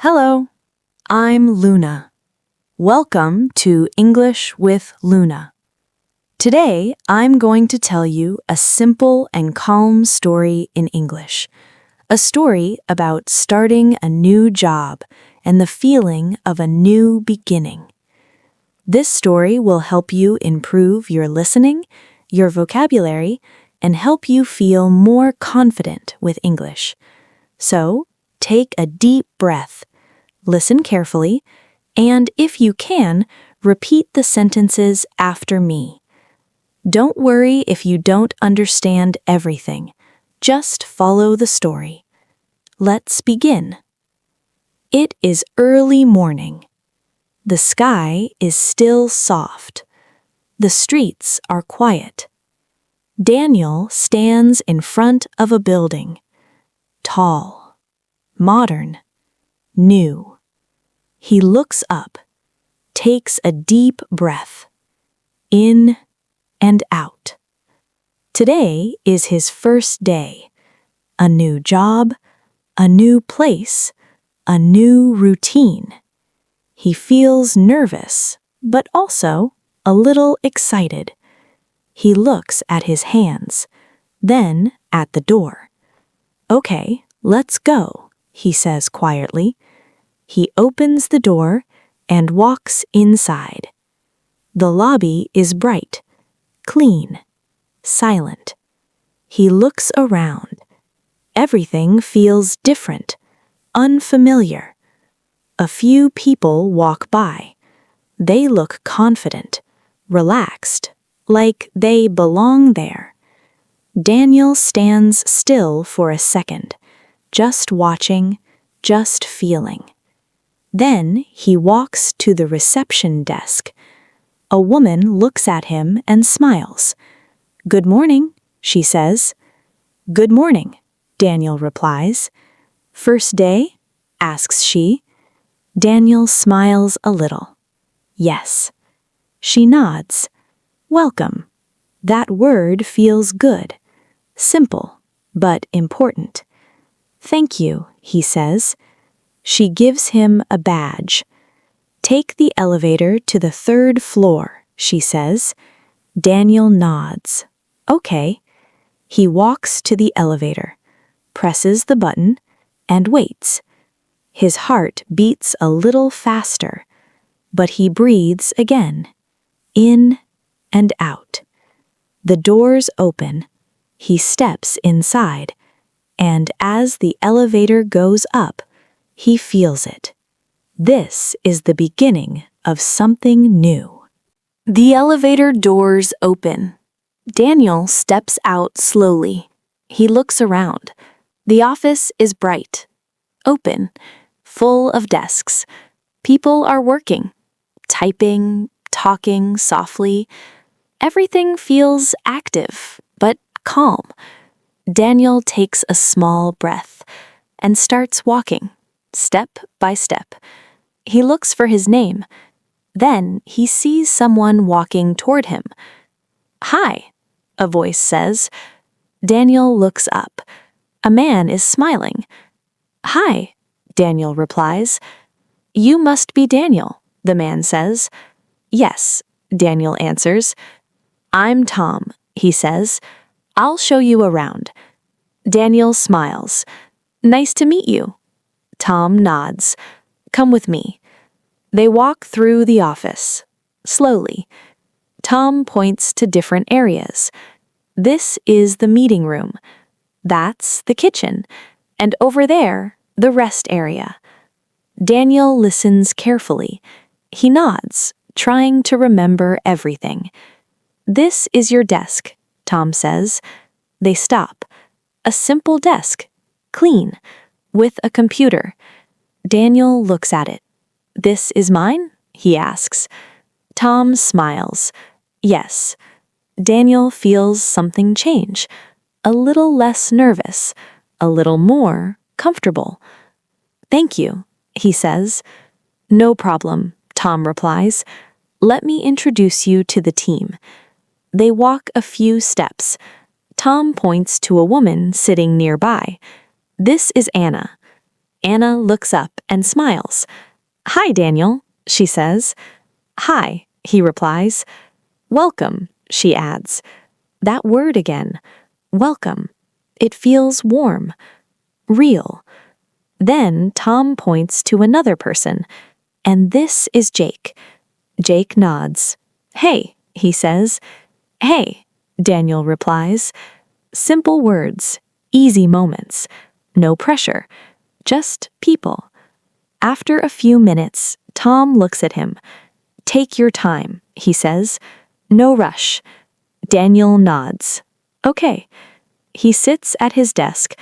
Hello, I'm Luna. Welcome to English with Luna. Today, I'm going to tell you a simple and calm story in English. A story about starting a new job and the feeling of a new beginning. This story will help you improve your listening, your vocabulary, and help you feel more confident with English. So, take a deep breath. Listen carefully, and if you can, repeat the sentences after me. Don't worry if you don't understand everything. Just follow the story. Let's begin. It is early morning. The sky is still soft. The streets are quiet. Daniel stands in front of a building. Tall, modern, new. He looks up, takes a deep breath, in and out. Today is his first day. A new job, a new place, a new routine. He feels nervous, but also a little excited. He looks at his hands, then at the door. "Okay, let's go," he says quietly. He opens the door and walks inside. The lobby is bright, clean, silent. He looks around. Everything feels different, unfamiliar. A few people walk by. They look confident, relaxed, like they belong there. Daniel stands still for a second, just watching, just feeling. Then he walks to the reception desk. A woman looks at him and smiles. "Good morning," she says. "Good morning," Daniel replies. "First day?" asks she. Daniel smiles a little. "Yes." She nods. "Welcome." That word feels good. Simple, but important. "Thank you," he says. She gives him a badge. "Take the elevator to the 3rd floor," she says. Daniel nods. "Okay." He walks to the elevator, presses the button, and waits. His heart beats a little faster, but he breathes again, in and out. The doors open. He steps inside, and as the elevator goes up, he feels it. This is the beginning of something new. The elevator doors open. Daniel steps out slowly. He looks around. The office is bright, open, full of desks. People are working, typing, talking softly. Everything feels active, but calm. Daniel takes a small breath and starts walking, step by step. He looks for his name. Then he sees someone walking toward him. "Hi," a voice says. Daniel looks up. A man is smiling. "Hi," Daniel replies. "You must be Daniel," the man says. "Yes," Daniel answers. "I'm Tom," he says. "I'll show you around." Daniel smiles. "Nice to meet you." Tom nods. "Come with me." They walk through the office, slowly. Tom points to different areas. This is the meeting room. That's the kitchen. And over there, the rest area. Daniel listens carefully. He nods, trying to remember everything. "This is your desk," Tom says. They stop. A simple desk, clean, with a computer. Daniel looks at it. "This is mine?" he asks. Tom smiles. "Yes." Daniel feels something change. A little less nervous, a little more comfortable. "Thank you," he says. "No problem," Tom replies. "Let me introduce you to the team." They walk a few steps. Tom points to a woman sitting nearby. "This is Anna." Anna looks up and smiles. "Hi, Daniel," she says. "Hi," he replies. "Welcome," she adds. That word again. Welcome. It feels warm. Real. Then Tom points to another person. And this is Jake. Jake nods. "Hey," he says. "Hey," Daniel replies. Simple words. Easy moments. No pressure. Just people. After a few minutes, Tom looks at him. "Take your time," he says. "No rush." Daniel nods. "Okay." He sits at his desk,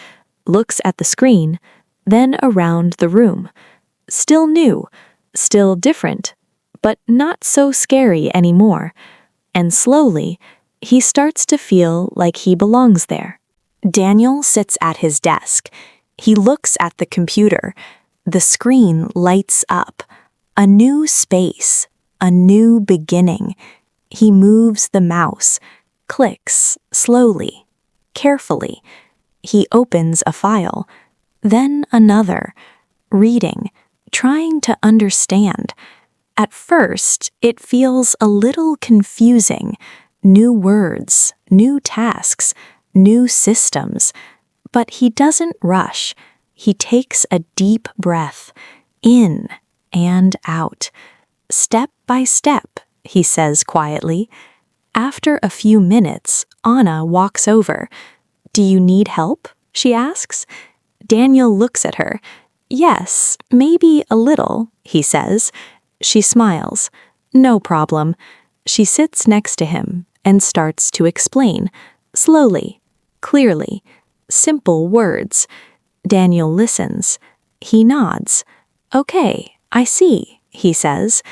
looks at the screen, then around the room. Still new, still different, but not so scary anymore. And slowly, he starts to feel like he belongs there. Daniel sits at his desk. He looks at the computer. The screen lights up. A new space, a new beginning. He moves the mouse, clicks slowly, carefully. He opens a file, then another, reading, trying to understand. At first, it feels a little confusing. New words, new tasks, new systems. But he doesn't rush. He takes a deep breath, in and out. Step by step, he says quietly. After a few minutes, Anna walks over. "Do you need help?" she asks. Daniel looks at her. "Yes, maybe a little," he says. She smiles. "No problem." She sits next to him and starts to explain, slowly, clearly, simple words. Daniel listens. He nods. "Okay, I see," he says.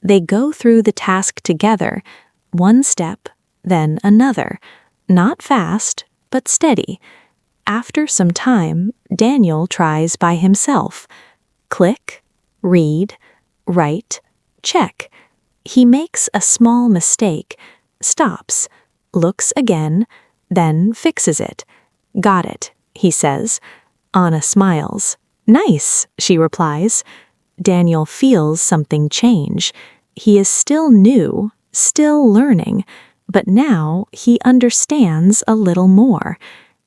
They go through the task together, one step, then another. Not fast, but steady. After some time, Daniel tries by himself. Click, read, write, check. He makes a small mistake, stops, looks again, then fixes it. "Got it," he says. Anna smiles. "Nice," she replies. Daniel feels something change. He is still new, still learning, but now he understands a little more.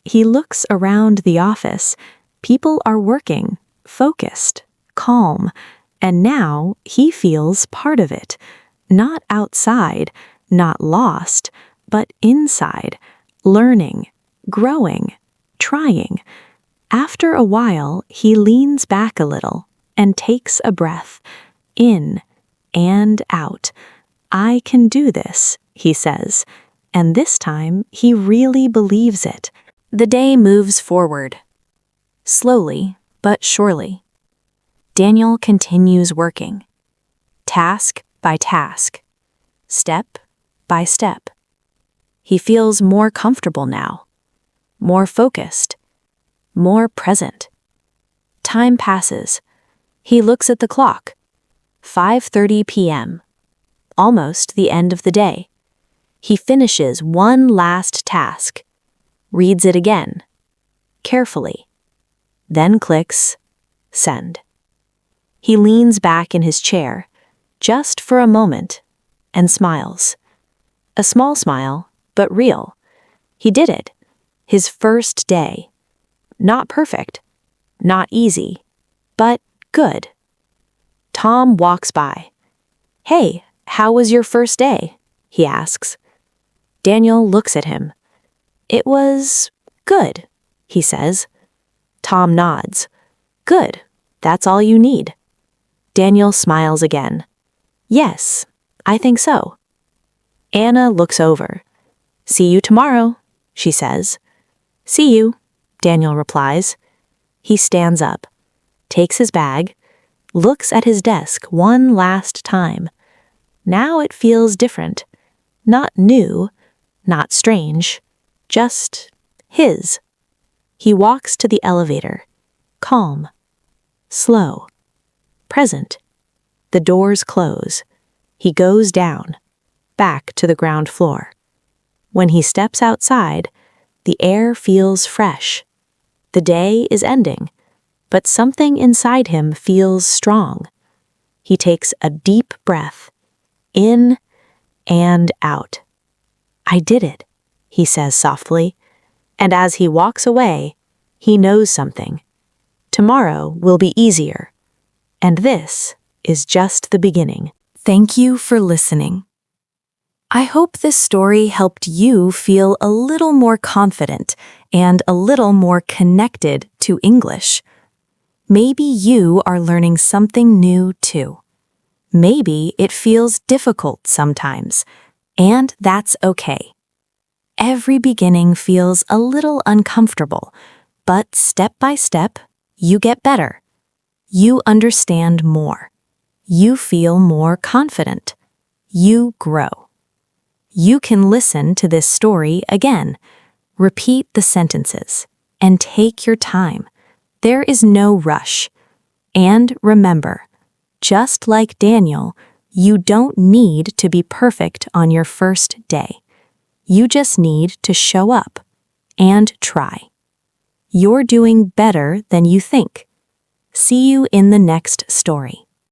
He looks around the office. People are working, focused, calm, and now he feels part of it. Not outside, not lost, but inside, learning, growing, trying. After a while, he leans back a little and takes a breath, in and out. "I can do this," he says, and this time he really believes it. The day moves forward, slowly but surely. Daniel continues working, task by task, step by step. He feels more comfortable now, more focused, more present. Time passes. He looks at the clock. 5:30 p.m. Almost the end of the day. He finishes one last task, reads it again, carefully, then clicks send. He leans back in his chair, just for a moment, and smiles. A small smile, but real. He did it. His first day. Not perfect, not easy, but good. Tom walks by. "Hey, how was your first day?" he asks. Daniel looks at him. "It was good," he says. Tom nods. "Good, that's all you need." Daniel smiles again. "Yes, I think so." Anna looks over. "See you tomorrow," she says. "See you," Daniel replies. He stands up, takes his bag, looks at his desk one last time. Now it feels different. Not new, not strange, just his. He walks to the elevator, calm, slow, present. The doors close. He goes down, back to the ground floor. When he steps outside, the air feels fresh. The day is ending. but something inside him feels strong. He takes a deep breath, in and out. "I did it," he says softly, and as he walks away, he knows something. Tomorrow will be easier, and this is just the beginning. Thank you for listening. I hope this story helped you feel a little more confident and a little more connected to English. Maybe you are learning something new too. Maybe it feels difficult sometimes, and that's okay. Every beginning feels a little uncomfortable, but step by step, you get better. You understand more. You feel more confident. You grow. You can listen to this story again, repeat the sentences, and take your time. There is no rush. And remember, just like Daniel, you don't need to be perfect on your first day. You just need to show up and try. You're doing better than you think. See you in the next story.